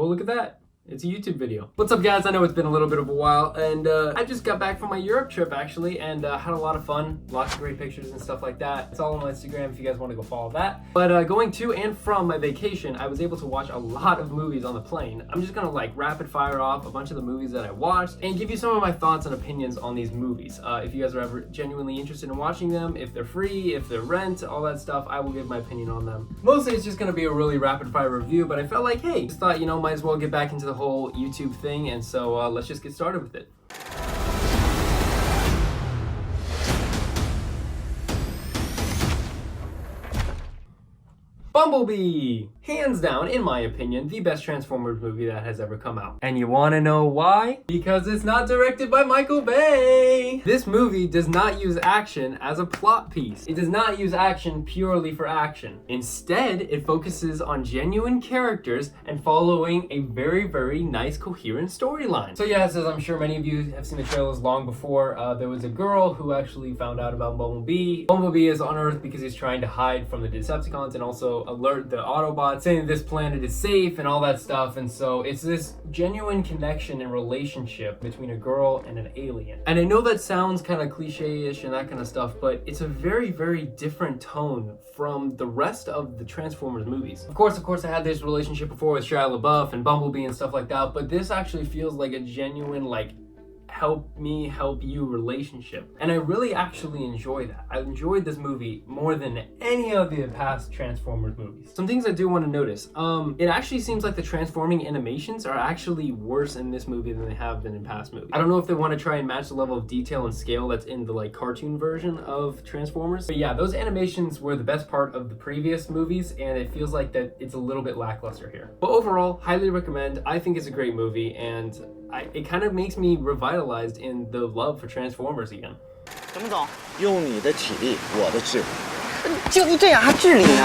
Well, look at that. It's a YouTube video. What's up, guys? I know it's been a little bit of a while, and I just got back from my Europe trip, actually, and had a lot of fun. Lots of great pictures and stuff like that. It's all on my Instagram if you guys want to go follow that. But going to and from my vacation, I was able to watch a lot of movies on the plane. I'm just gonna like rapid fire off a bunch of the movies that I watched and give you some of my thoughts and opinions on these movies. If you guys are ever genuinely interested in watching them, if they're free, if they're rent, all that stuff, I will give my opinion on them. Mostly it's just gonna be a really rapid fire review, but I felt like, hey, just thought, you know, might as well get back into the whole YouTube thing, and so let's just get started with it. Bumblebee! Hands down, in my opinion, the best Transformers movie that has ever come out. And you wanna know why? Because it's not directed by Michael Bay! This movie does not use action as a plot piece. It does not use action purely for action. Instead, it focuses on genuine characters and following a very, very nice, coherent storyline. So yes, as I'm sure many of you have seen the trailers long before, there was a girl who actually found out about Bumblebee. Bumblebee is on Earth because he's trying to hide from the Decepticons and also alert the Autobots, saying this planet is safe and all that stuff. And so it's this genuine connection and relationship between a girl and an alien. And I know that sounds kind of cliche-ish and that kind of stuff, but it's a very, very different tone from the rest of the Transformers movies. Of course, I had this relationship before with Shia LaBeouf and Bumblebee and stuff like that, but this actually feels like a genuine, like, help me help you relationship, and I really actually enjoy that. I enjoyed this movie more than any of the past Transformers movies. Some things I do want to notice, it actually seems like the transforming animations are actually worse in this movie than they have been in past movies. I don't know if they want to try and match the level of detail and scale that's in the like cartoon version of Transformers, but yeah, those animations were the best part of the previous movies, and it feels like that it's a little bit lackluster here. But overall, highly recommend. I think it's a great movie, and it kind of makes me revitalized in the love for Transformers again. 怎么走？用你的体力，我的智力。就你这样还智力呢？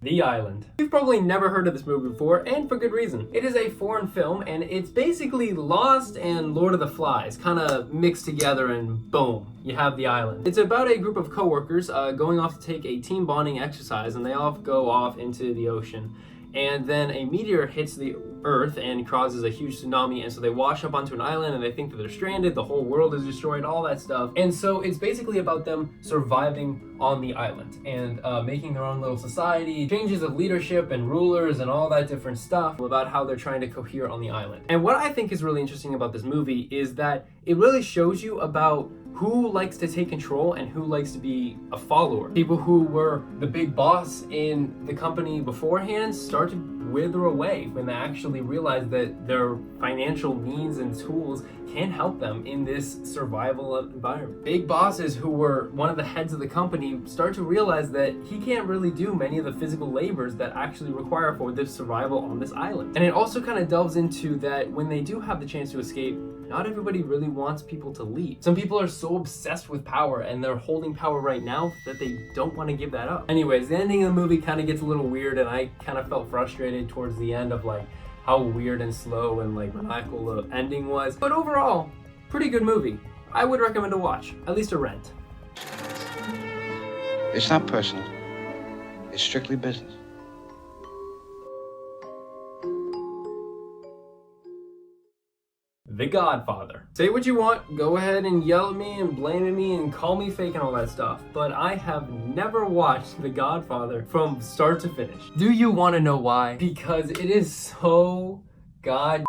The Island. You've probably never heard of this movie before, and for good reason. It is a foreign film, and it's basically Lost and Lord of the Flies kind of mixed together, and boom, you have The Island. It's about a group of co-workers going off to take a team bonding exercise, and they all go off into the ocean. And then a meteor hits the Earth and causes a huge tsunami, and so they wash up onto an island and they think that they're stranded, the whole world is destroyed, all that stuff. And so it's basically about them surviving on the island and making their own little society, changes of leadership and rulers and all that different stuff about how they're trying to cohere on the island. And what I think is really interesting about this movie is that it really shows you about who likes to take control and who likes to be a follower. People who were the big boss in the company beforehand start to wither away when they actually realize that their financial means and tools can help them in this survival environment. Big bosses who were one of the heads of the company start to realize that he can't really do many of the physical labors that actually require for this survival on this island. And it also kind of delves into that when they do have the chance to escape, not everybody really wants people to leave. Some people are so obsessed with power and they're holding power right now that they don't want to give that up. Anyways, the ending of the movie kind of gets a little weird, and I kind of felt frustrated towards the end of like how weird and slow and like maniacal the ending was. But overall, pretty good movie. I would recommend a watch, at least a rent. It's not personal. It's strictly business. The Godfather. Say what you want, go ahead and yell at me and blame me and call me fake and all that stuff, but I have never watched The Godfather from start to finish. Do you want to know why? Because it is so god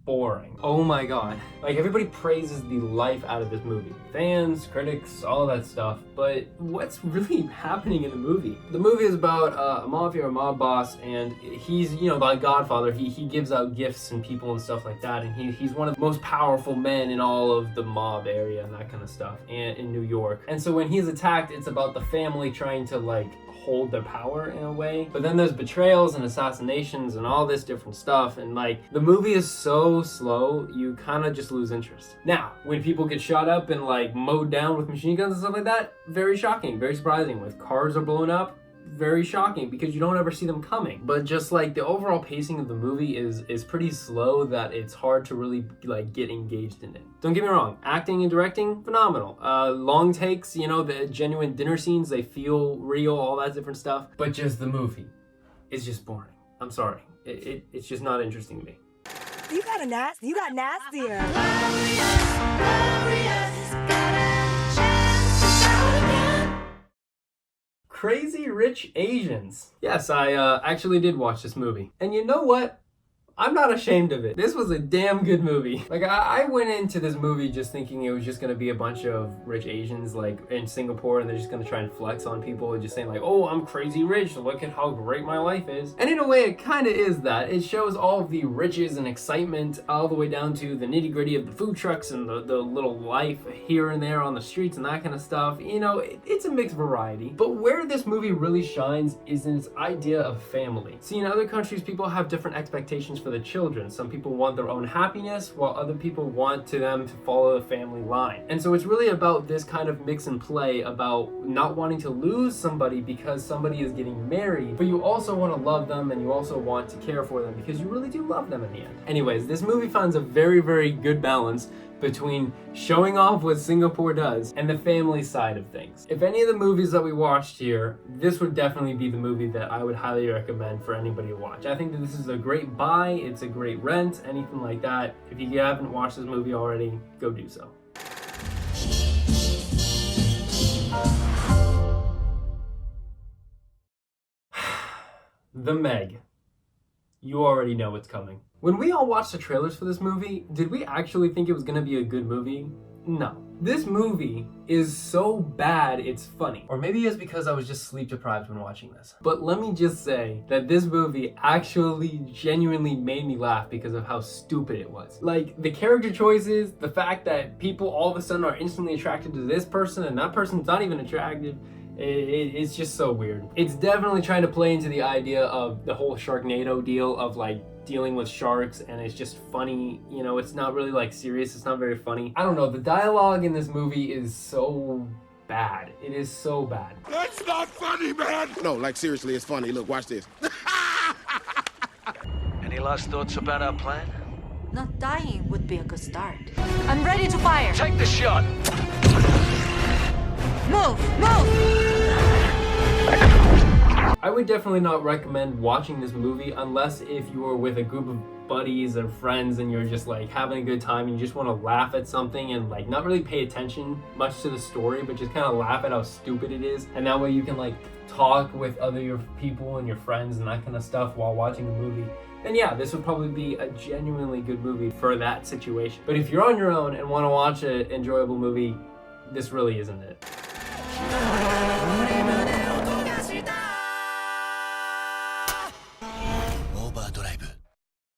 boring. Oh my god. Like, everybody praises the life out of this movie. Fans, critics, all that stuff. But what's really happening in the movie? The movie is about a mafia or mob boss, and he's, you know, the Godfather. He gives out gifts and people and stuff like that, and he's one of the most powerful men in all of the mob area and that kind of stuff, and in New York. And so when he's attacked, it's about the family trying to like hold their power in a way. But then there's betrayals and assassinations and all this different stuff, and like the movie is so slow, you kind of just lose interest. Now, when people get shot up and like mowed down with machine guns and stuff like that, very shocking, very surprising. When cars are blown up, very shocking because you don't ever see them coming. But just like the overall pacing of the movie is pretty slow that it's hard to really like get engaged in it. Don't get me wrong, acting and directing, phenomenal. Long takes, you know, the genuine dinner scenes, they feel real, all that different stuff. But just the movie is just boring. I'm sorry, it's just not interesting to me. You got nastier. Crazy Rich Asians. Yes, I actually did watch this movie. And you know what? I'm not ashamed of it. This was a damn good movie. Like, I went into this movie just thinking it was just gonna be a bunch of rich Asians, like, in Singapore, and they're just gonna try and flex on people and just saying, like, oh, I'm crazy rich, look at how great my life is. And in a way, it kinda is that. It shows all of the riches and excitement all the way down to the nitty-gritty of the food trucks and the little life here and there on the streets and that kind of stuff. You know, it's a mixed variety. But where this movie really shines is in its idea of family. See, in other countries, people have different expectations for the children. Some people want their own happiness, while other people want them to follow the family line. And so it's really about this kind of mix and play about not wanting to lose somebody because somebody is getting married, but you also want to love them and you also want to care for them because you really do love them in the end. Anyways, this movie finds a very, very good balance between showing off what Singapore does and the family side of things. If any of the movies that we watched here, this would definitely be the movie that I would highly recommend for anybody to watch. I think that this is a great buy, it's a great rent, anything like that. If you haven't watched this movie already, go do so. The Meg. You already know what's coming. When we all watched the trailers for this movie, did we actually think it was gonna be a good movie? No. This movie is so bad it's funny. Or maybe it's because I was just sleep deprived when watching this. But let me just say that this movie actually genuinely made me laugh because of how stupid it was. Like, the character choices, the fact that people all of a sudden are instantly attracted to this person and that person's not even attractive, it's just so weird. It's definitely trying to play into the idea of the whole Sharknado deal of like dealing with sharks, and it's just funny, you know, it's not really like serious, it's not very funny. I don't know, the dialogue in this movie is so bad. It is so bad. That's not funny, man! No, like seriously, it's funny. Look, watch this. Any last thoughts about our plan? Not dying would be a good start. I'm ready to fire. Take the shot! Move! Move! I would definitely not recommend watching this movie unless if you are with a group of buddies or friends and you're just like having a good time and you just want to laugh at something and like not really pay attention much to the story, but just kind of laugh at how stupid it is. And that way you can like talk with other people and your friends and that kind of stuff while watching the movie. Then yeah, this would probably be a genuinely good movie for that situation. But if you're on your own and want to watch an enjoyable movie, this really isn't it.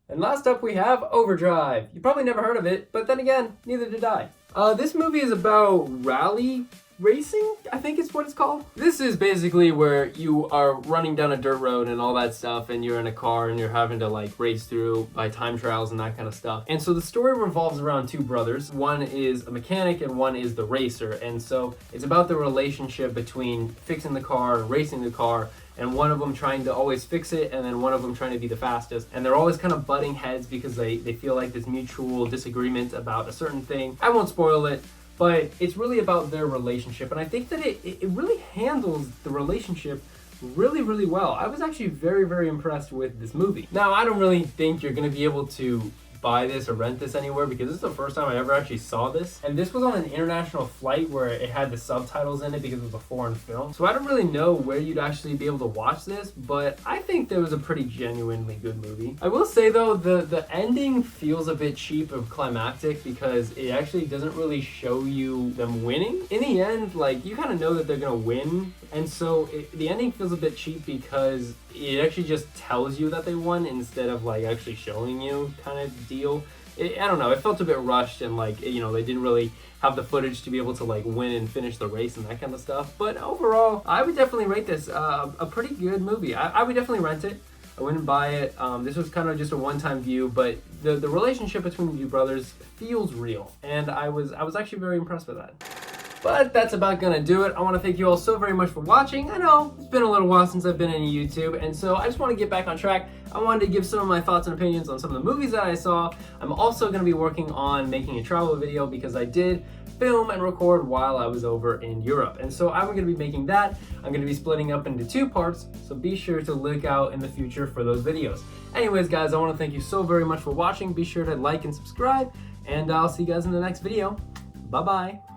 And last up we have Overdrive. You probably never heard of it, but then again, neither did I. This movie is about rally racing, I think is what it's called. This is basically where you are running down a dirt road and all that stuff, and you're in a car and you're having to like race through by time trials and that kind of stuff. And so the story revolves around two brothers. One is a mechanic and one is the racer. And so it's about the relationship between fixing the car and racing the car, and one of them trying to always fix it, and then one of them trying to be the fastest. And they're always kind of butting heads because they feel like this mutual disagreement about a certain thing. I won't spoil it, but it's really about their relationship. And I think that it really handles the relationship really, really well. I was actually very, very impressed with this movie. Now, I don't really think you're gonna be able to buy this or rent this anywhere because this is the first time I ever actually saw this. And this was on an international flight where it had the subtitles in it because it was a foreign film. So I don't really know where you'd actually be able to watch this, but I think that was a pretty genuinely good movie. I will say though, the ending feels a bit cheap or climactic because it actually doesn't really show you them winning. In the end, like, you kind of know that they're gonna win, and so the ending feels a bit cheap because it actually just tells you that they won instead of like actually showing you kind of deal. I don't know, it felt a bit rushed and like, you know, they didn't really have the footage to be able to like win and finish the race and that kind of stuff. But overall, I would definitely rate this a pretty good movie. I would definitely rent it. I wouldn't buy it. This was kind of just a one-time view, but the relationship between the two brothers feels real, and I was actually very impressed with that. But that's about gonna do it. I want to thank you all so very much for watching. I know it's been a little while since I've been in YouTube, and so I just want to get back on track. I wanted to give some of my thoughts and opinions on some of the movies that I saw. I'm also going to be working on making a travel video because I did film and record while I was over in Europe. And so I'm going to be making that. I'm going to be splitting up into 2 parts, so be sure to look out in the future for those videos. Anyways, guys, I want to thank you so very much for watching. Be sure to like and subscribe, and I'll see you guys in the next video. Bye-bye.